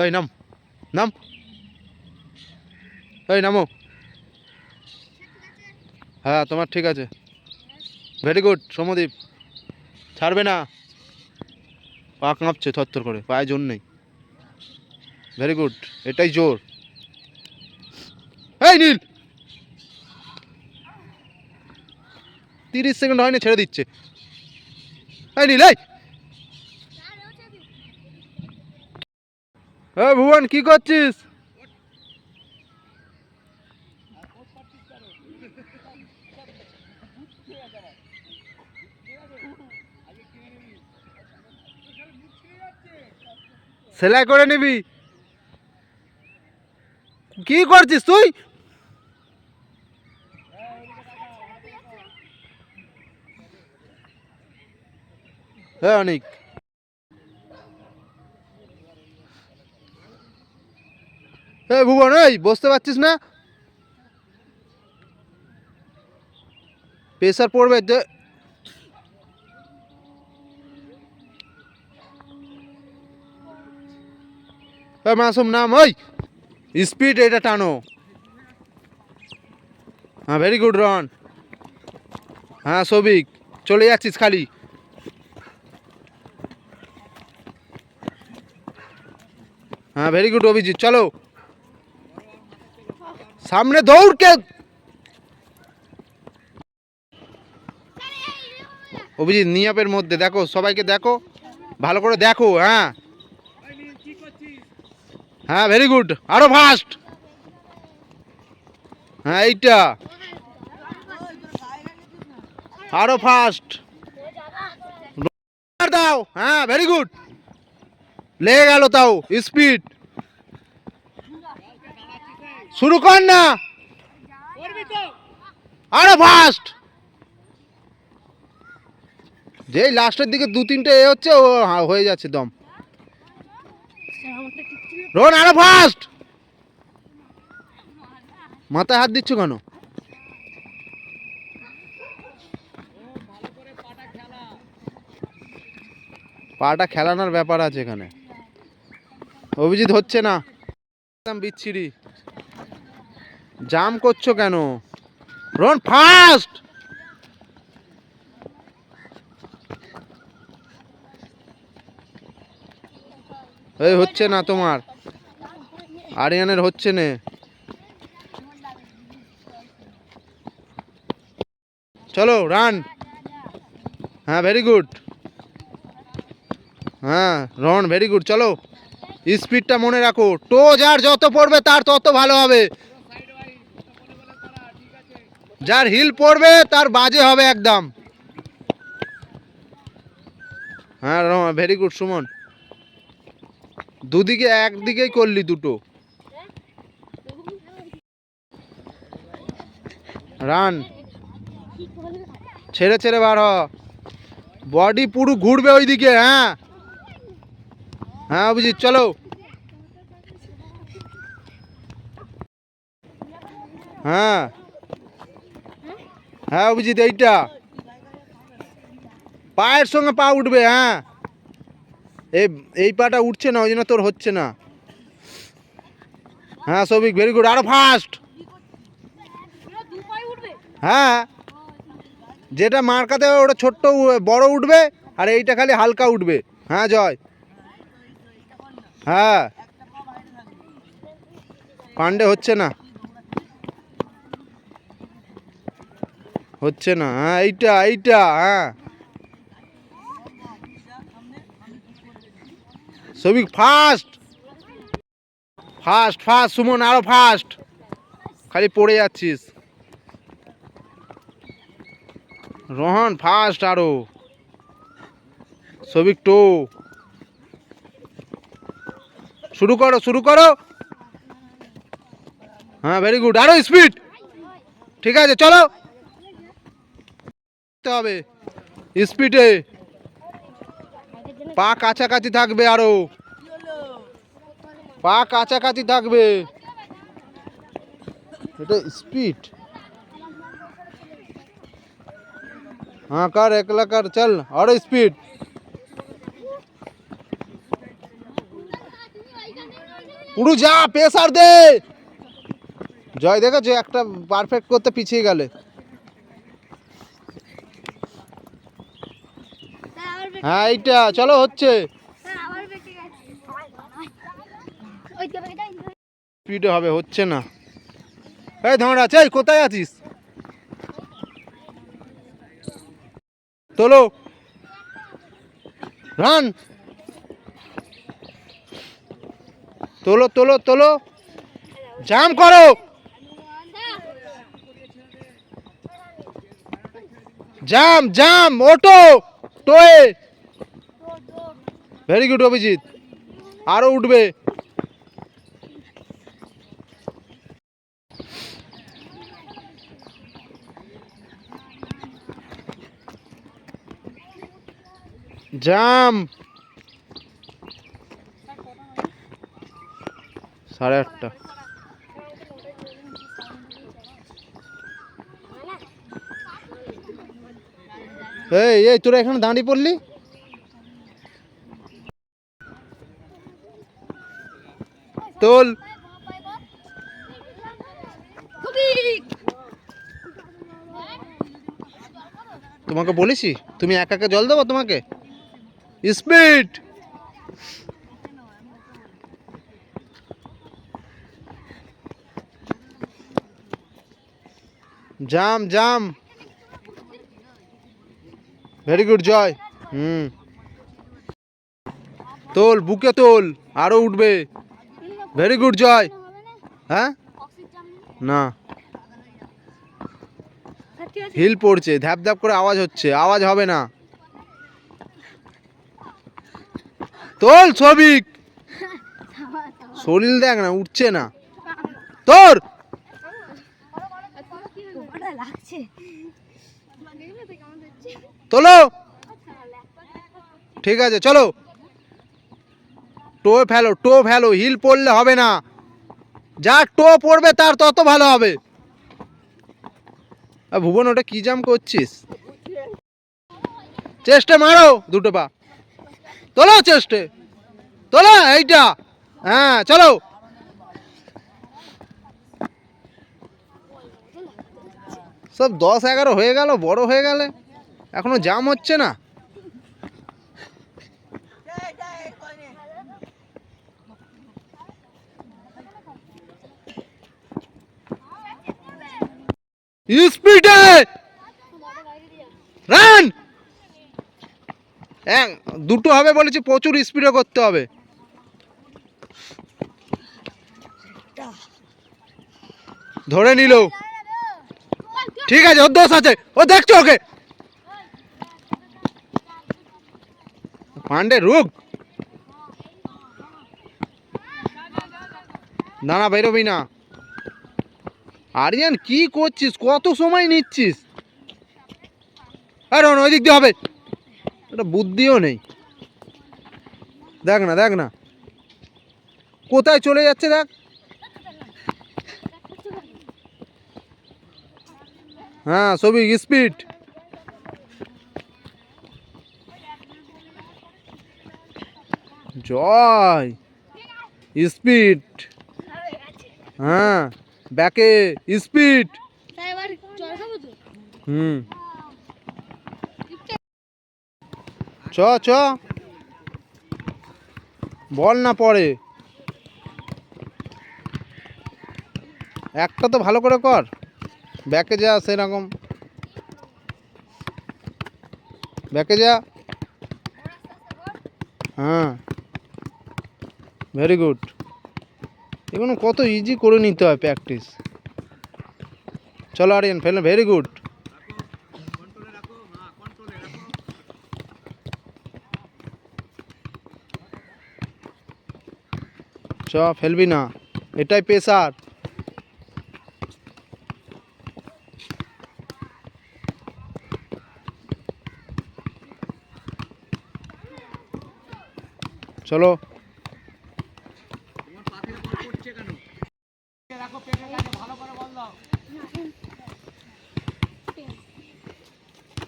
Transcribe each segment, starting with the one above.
এই নাম নাম, এই নামো। হ্যাঁ তোমার ঠিক আছে, ভেরি গুড সৌম্যদীপ, ছাড়বে না। পা কাঁপছে থরথর করে, পায়ে জোর নেই। ভেরি গুড, এটাই জোর। এই নীল, 30 সেকেন্ড হয়নি, ছেড়ে দিচ্ছে। এই নীল, এই ভুবন কি করছিস? সেলাই করে নিবি? কি করছিস তুই? হ্যাঁ অনেক। এই ভুবন, এই বসতে পারছিস না? প্রেসার পড়বে যে। মাসুম নাম, ওই স্পিড এটা টানো। হ্যাঁ ভেরি গুড রন। হ্যাঁ সৌভিক, চলে যাচ্ছিস খালি। হ্যাঁ ভেরি গুড অভিজিৎ, চলো সামনে দৌড় কে। অভিজিৎ নিয়াপের মধ্যে দেখো, সবাইকে দেখো, ভালো করে দেখো। হ্যাঁ হ্যাঁ ভেরি গুড, আরো ফাস্ট। হ্যাঁ এইটা আরো ফাস্ট দাও। হ্যাঁ ভেরি গুড, লেগে গেল তাও স্পিড। শুরু কর না, আরো ফাস্ট। যেই লাস্টের দিকে 2-3টে এ হচ্ছে, ও হয়ে যাচ্ছে দম। রোহন আরো ফাস্ট। মাথায় হাত দিচ্ছ কেন? পাটা খেলানোর ব্যাপার আছে এখানে। অভিজিৎ হচ্ছে না, একদম বিচ্ছিরি। জাম করছো কেন? রোহন ফাস্ট। এই হচ্ছে না তোমার, আরিয়ানের হচ্ছে না। চলো রান। হ্যাঁ ভেরি গুড। হ্যাঁ রন ভেরি গুড, চলো স্পিডটা মনে রাখো। টো যার যত পড়বে তার তত ভালো হবে, যার হিল পড়বে তার বাজে হবে একদম। হ্যাঁ ভেরি গুড সুমন, দুদিকে একদিকেই করলি দুটো। রান, ছেড়ে ছেড়ে বার হ, বডি পুরো ঘুরবে ওইদিকে। হ্যাঁ হ্যাঁ অভিজিৎ চলো। হ্যাঁ হ্যাঁ অভিজিৎ, এইটা পায়ের সঙ্গে পা উঠবে। হ্যাঁ এই পাটা উঠছে না, ওই জন্য তোর হচ্ছে না। হ্যাঁ সৌভিক ভেরি গুড, আরো ফাস্ট। হ্যাঁ যেটা মার্কাতে ওটা ছোট্ট বড় উঠবে, আর এইটা খালি হালকা উঠবে। হ্যাঁ জয়। হ্যাঁ পান্ডে হচ্ছে না, হচ্ছে না। হ্যাঁ এইটা এইটা, হ্যাঁ Souvik fast fast fast. Suman আরো ফাস্ট, খালি পড়ে যাচ্ছিস। রোহন ফাস্ট আরো। সৌভিক টো, শুরু করো শুরু করো। হ্যাঁ ভেরি গুড, আরো স্পিড। ঠিক আছে চলো, হবে স্পিডে, পা কাছাকাছি থাকবে, আরো পা কাছাকাছি থাকবে, এটা স্পিড। हाँ कर, एकला कर, चल और स्पीड। উড়ু যা, প্রেসার দে। জয় দেখেছো একটা পারফেক্ট করতে পিছিয়ে গেলে। হ্যাঁ এইটা চলো হচ্ছে। স্পিডে হবে, হচ্ছে না। এই ধরা চাই, কোথায় আছিস? তোলো, রান, তোলো তোলো তোলো, জাম করো, জাম জাম, ওটো টোয়ে। ভেরি গুড অভিজিৎ, আরো উঠবে। জাম, 8:30। এই এই তোরা এখানে দাঁড়িয়ে পড়লি। তোল, তোমাকে বলেছি তুমি একা একা জল দেবো তোমাকে? স্পিড, জাম জাম। ভেরি গুড জয়। তোল, বুকে তোল, আরো উঠবে। ভেরি গুড জয়। হ্যাঁ না, হিল পড়ছে, ধ্যাপ ধ্যাপ করে আওয়াজ হচ্ছে, আওয়াজ হবে না। তোল সবিক, শরীর দেখ না, উঠছে না তোর। তোলো, ঠিক আছে চলো। টো ফেলো, টো ফেলো, হিল পড়লে হবে না। যার টো পড়বে তার তত ভালো হবে। ভুবন ওটা কি জাম করছিস? চেষ্টা মারো দুটো পা, তোলো চেষ্টা, তোলো এইটা। হ্যাঁ চলো। সব 10-11 হয়ে গেল, বড় হয়ে গেলে এখনো জাম হচ্ছে না। স্পিডে রান, দুটো হবে বলেছি, প্রচুর স্পিডে করতে হবে। ধরে নিল, ঠিক আছে, ওর দোষ আছে, ও দেখছো ওকে। পান্ডে রুক, না না বেরোবি না। আরিয়ান কি করছিস, কত সময় নিচ্ছিস? আরে ওই দিক দিয়ে হবে, এটা বুদ্ধিও নেই। দেখ না দেখ না কোথায় চলে যাচ্ছে, দেখ। হ্যাঁ সবই স্পিড। জয় স্পিড, হ্যাঁ ব্যাকে স্পিড। চ চ, বল না পড়ে, একটা তো ভালো করে কর, ব্যাকে যা, সেরকম ব্যাকে যা। হ্যাঁ ভেরি গুড। এগুলো কত ইজি করে নিতে হয় প্র্যাকটিস। চলো আরিয়ান ফেলে, ভেরি গুড। চ, ফেলবি না, এটাই পেসার। চলো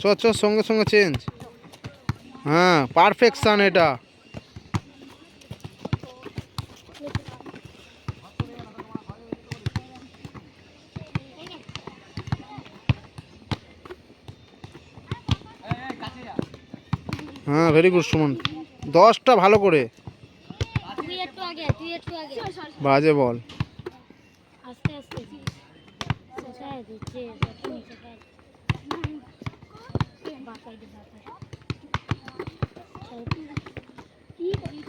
চ চ, সঙ্গে সঙ্গে চেঞ্জ। হ্যাঁ পারফেকশন এটা। হ্যাঁ ভেরি গুড সুমন, 10টা ভালো করে। তুই একটু আগে, তুই একটু আগে। বাজে বল। আস্তে আস্তে শেখায় দিচ্ছে, যখন শেখায় বাঁকাই দে বাঁকাই। কি করিস?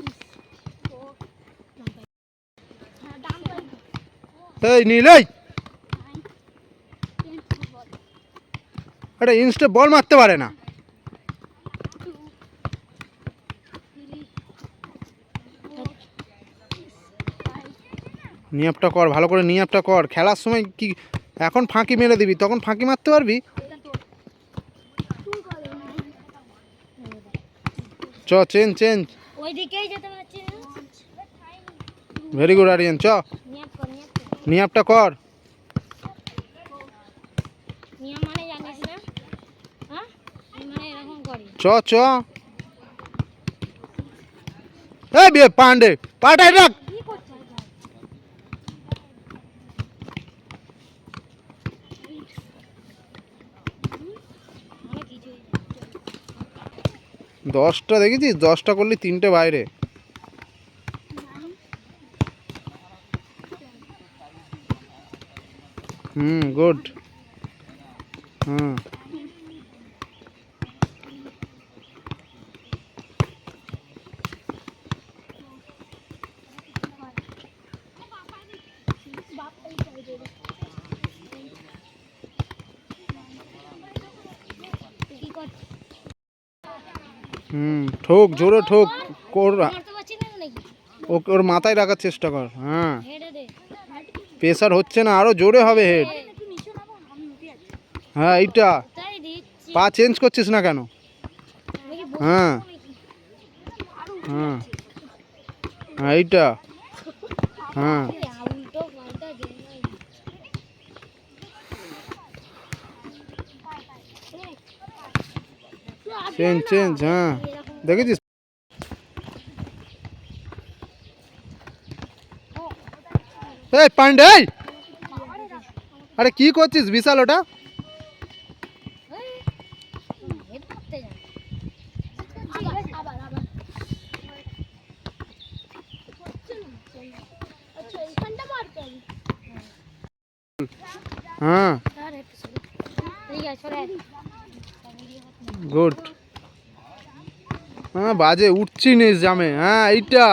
এই নীল, এই এটা ইনস্টে বল মারতে পারে না। নিয়াপটা কর ভালো করে, নিয়াপটা কর। খেলার সময় কি এখন ফাঁকি মেরে দিবি, তখন ফাঁকি মারতে পারবি। চ চেঞ্জ চেঞ্জ। ওইদিকেই যেতে পারছি না। ভেরি গুড আরিয়ান, চ নিয়াপ কর, নিয়াপ কর। নিয়াপটা কর। নিয়ম মানে জানিস না? হ্যাঁ, এই মানে এরকম করি। চ চ। এই বিয়ে পান্ডে পাটাই রাখ। কি করছিস? মানে কিছুই না। 10টা দেখেছিস, 10টা করলি 3টে বাইরে। গুড। হুম তুই কি করছিস? ঠোক জোরে ঠোক। ওর মারতে পারছিস না নাকি? ওর মাথায় রাখার চেষ্টা কর। হ্যাঁ হেডে দে। প্রেসার হচ্ছে না, আরো জোরে হবে হেড। হ্যাঁ এইটা। তাই দিচ্ছি। পা চেঞ্জ করছিস না কেন? আমি কি বসে হ্যাঁ থাকবো নাকি? হ্যাঁ হ্যাঁ এইটা। হ্যাঁ তুই উল্টো পাল্টা গেম নাই। Change change. হ্যাঁ দেখেছিস। এই পান্ডে, এই! আরে কি করছিস বিশাল ওটা? হেড করতে যা। আচ্ছা এইখানটা মারতে হবে। হ্যাঁ তার একটু সরে। ঠিক আছে সরে। গুড। হ্যাঁ বাজে উঠছি নিস জামে। হ্যাঁ এইটা।